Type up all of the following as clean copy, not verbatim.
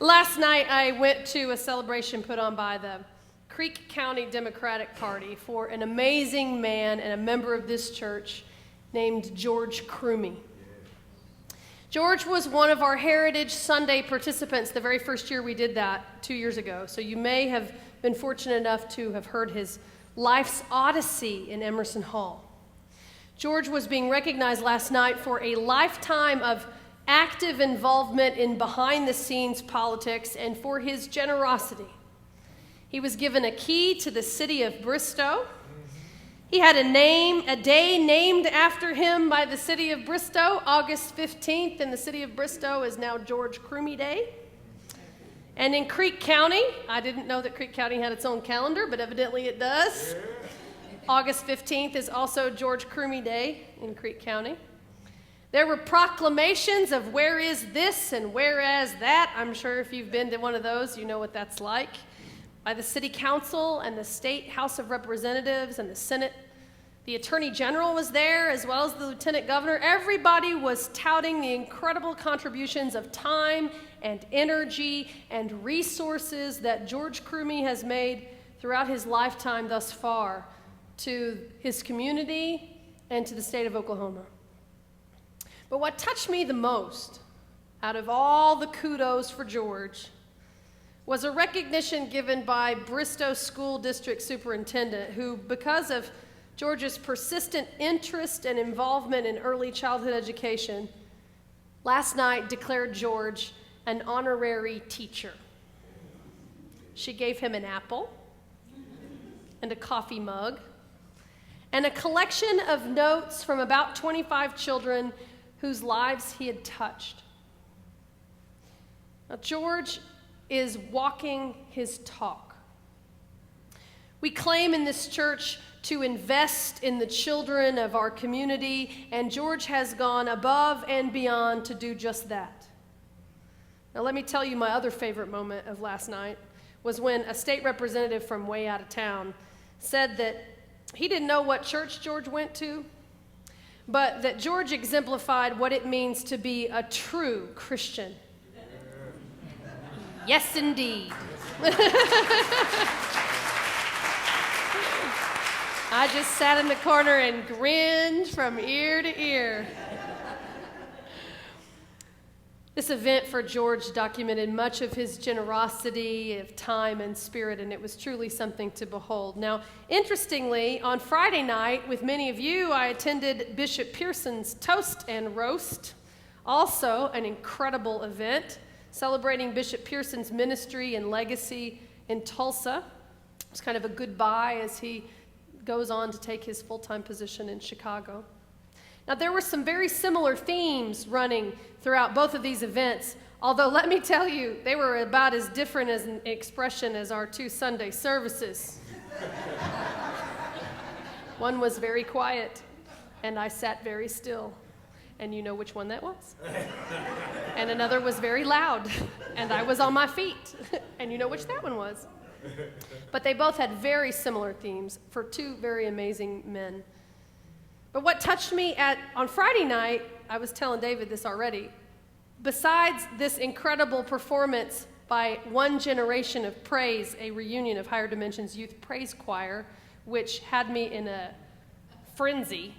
Last night I went to a celebration put on by the Creek County Democratic Party for an amazing man and a member of this church named George Crumey. George was one of our Heritage Sunday participants the very first year we did that 2 years ago. So you may have been fortunate enough to have heard his life's odyssey in Emerson Hall. George was being recognized last night for a lifetime of active involvement in behind-the-scenes politics and for his generosity. He was given a key to the city of Bristow. He had a day named after him by the city of Bristow. August 15th in the city of Bristow is now George Crumey Day. And in Creek County, I didn't know that Creek County had its own calendar, but evidently it does. August 15th is also George Crumey Day in Creek County. There were proclamations of where is this and where is that. I'm sure if you've been to one of those, you know what that's like. By the City Council and the State House of Representatives and the Senate. The Attorney General was there, as well as the Lieutenant Governor. Everybody was touting the incredible contributions of time and energy and resources that George Crumey has made throughout his lifetime thus far to his community and to the state of Oklahoma. But what touched me the most, out of all the kudos for George, was a recognition given by Bristow School District Superintendent, who, because of George's persistent interest and involvement in early childhood education, last night declared George an honorary teacher. She gave him an apple and a coffee mug and a collection of notes from about 25 children whose lives he had touched. Now, George is walking his talk. We claim in this church to invest in the children of our community, and George has gone above and beyond to do just that. Now, let me tell you my other favorite moment of last night was when a state representative from way out of town said that he didn't know what church George went to, but that George exemplified what it means to be a true Christian. Yes, indeed. I just sat in the corner and grinned from ear to ear. This event for George documented much of his generosity of time and spirit, and it was truly something to behold. Now, interestingly, on Friday night, with many of you, I attended Bishop Pearson's Toast and Roast, also an incredible event celebrating Bishop Pearson's ministry and legacy in Tulsa. It's kind of a goodbye as he goes on to take his full-time position in Chicago. Now, there were some very similar themes running throughout both of these events, although let me tell you, they were about as different as an expression as our 2 Sunday services. One was very quiet, and I sat very still, and you know which one that was. And another was very loud, and I was on my feet, and you know which that one was. But they both had very similar themes for 2 very amazing men. But what touched me on Friday night, I was telling David this already, besides this incredible performance by one generation of praise, a reunion of Higher Dimensions Youth Praise Choir, which had me in a frenzy.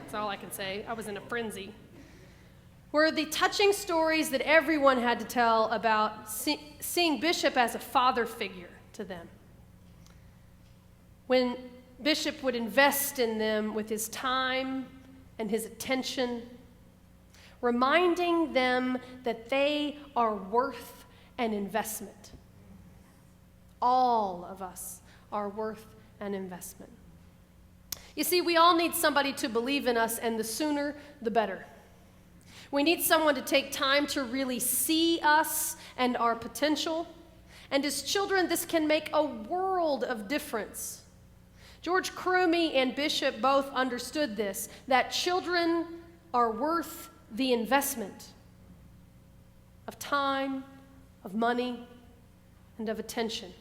That's all I can say. I was in a frenzy. Were the touching stories that everyone had to tell about seeing Bishop as a father figure to them. When Bishop would invest in them with his time and his attention, reminding them that they are worth an investment. All of us are worth an investment. You see, we all need somebody to believe in us, and the sooner, the better. We need someone to take time to really see us and our potential. And as children, this can make a world of difference. George Crumey and Bishop both understood this, that children are worth the investment of time, of money, and of attention.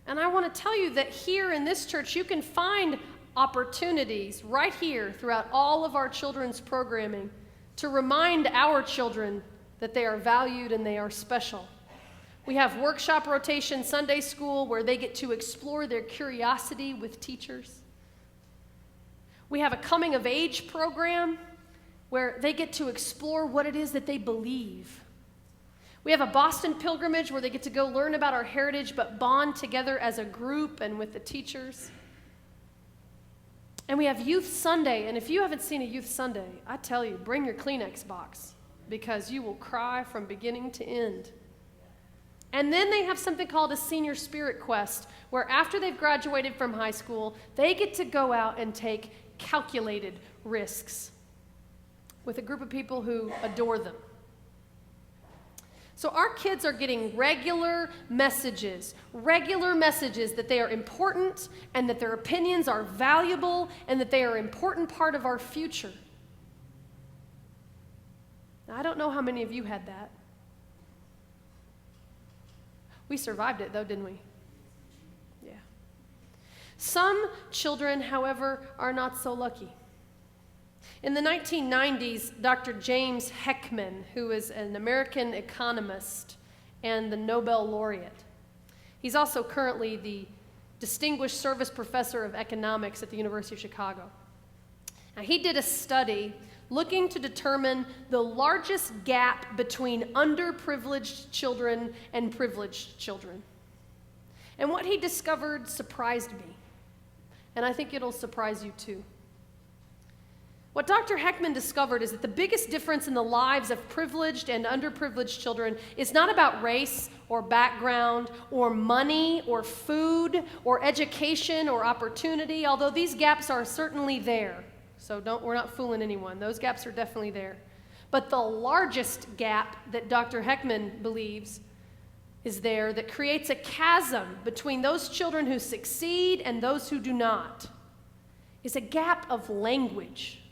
And I want to tell you that here in this church, you can find opportunities right here throughout all of our children's programming to remind our children that they are valued and they are special. We have workshop rotation Sunday school where they get to explore their curiosity with teachers. We have a coming of age program where they get to explore what it is that they believe. We have a Boston pilgrimage where they get to go learn about our heritage but bond together as a group and with the teachers. And we have Youth Sunday, and if you haven't seen a Youth Sunday, I tell you, bring your Kleenex box because you will cry from beginning to end. And then they have something called a Senior Spirit Quest, where after they've graduated from high school, they get to go out and take calculated risks with a group of people who adore them. So our kids are getting regular messages that they are important and that their opinions are valuable and that they are an important part of our future. Now, I don't know how many of you had that. We survived it though, didn't we? Yeah. Some children, however, are not so lucky. In the 1990s, Dr. James Heckman, who is an American economist and the Nobel laureate, he's also currently the Distinguished Service Professor of Economics at the University of Chicago. Now, he did a study looking to determine the largest gap between underprivileged children and privileged children. And what he discovered surprised me, and I think it'll surprise you too. What Dr. Heckman discovered is that the biggest difference in the lives of privileged and underprivileged children is not about race or background or money or food or education or opportunity, although these gaps are certainly there. So we're not fooling anyone. Those gaps are definitely there. But the largest gap that Dr. Heckman believes is there that creates a chasm between those children who succeed and those who do not is a gap of language.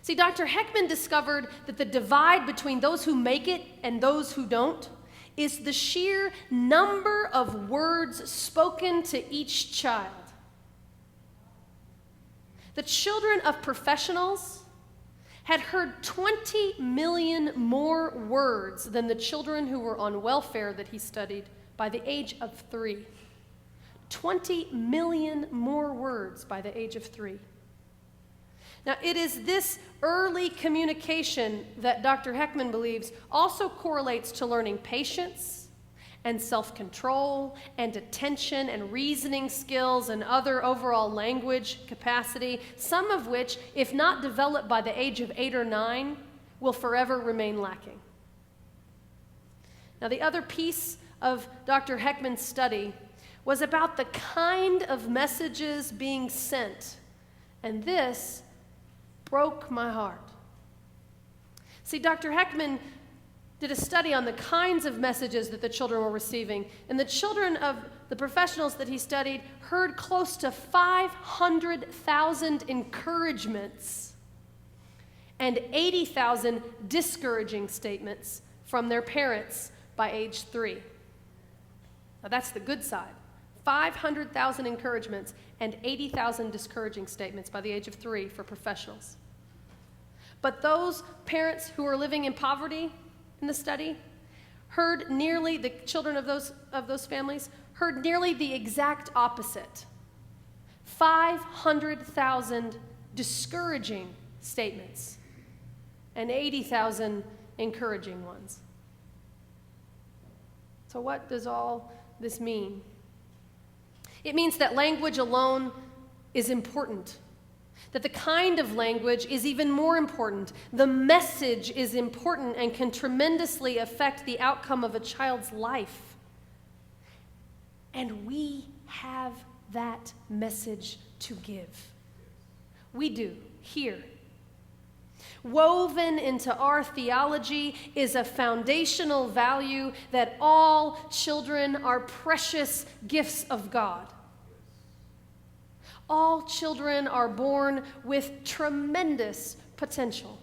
See, Dr. Heckman discovered that the divide between those who make it and those who don't is the sheer number of words spoken to each child. The children of professionals had heard 20 million more words than the children who were on welfare that he studied by the age of 3. 20 million more words by the age of 3. Now, it is this early communication that Dr. Heckman believes also correlates to learning patience and self-control and attention and reasoning skills and other overall language capacity, some of which, if not developed by the age of 8 or 9, will forever remain lacking. Now, the other piece of Dr. Heckman's study was about the kind of messages being sent, and this broke my heart. See, Dr. Heckman did a study on the kinds of messages that the children were receiving, and the children of the professionals that he studied heard close to 500,000 encouragements and 80,000 discouraging statements from their parents by age 3. Now that's the good side. 500,000 encouragements and 80,000 discouraging statements by the age of 3 for professionals. But those parents who are living in poverty in the study heard nearly, the children of those families heard nearly the exact opposite. 500,000 discouraging statements and 80,000 encouraging ones. So what does all this mean? It means that language alone is important, that the kind of language is even more important. The message is important and can tremendously affect the outcome of a child's life. And we have that message to give. We do, here. Woven into our theology is a foundational value that all children are precious gifts of God. All children are born with tremendous potential.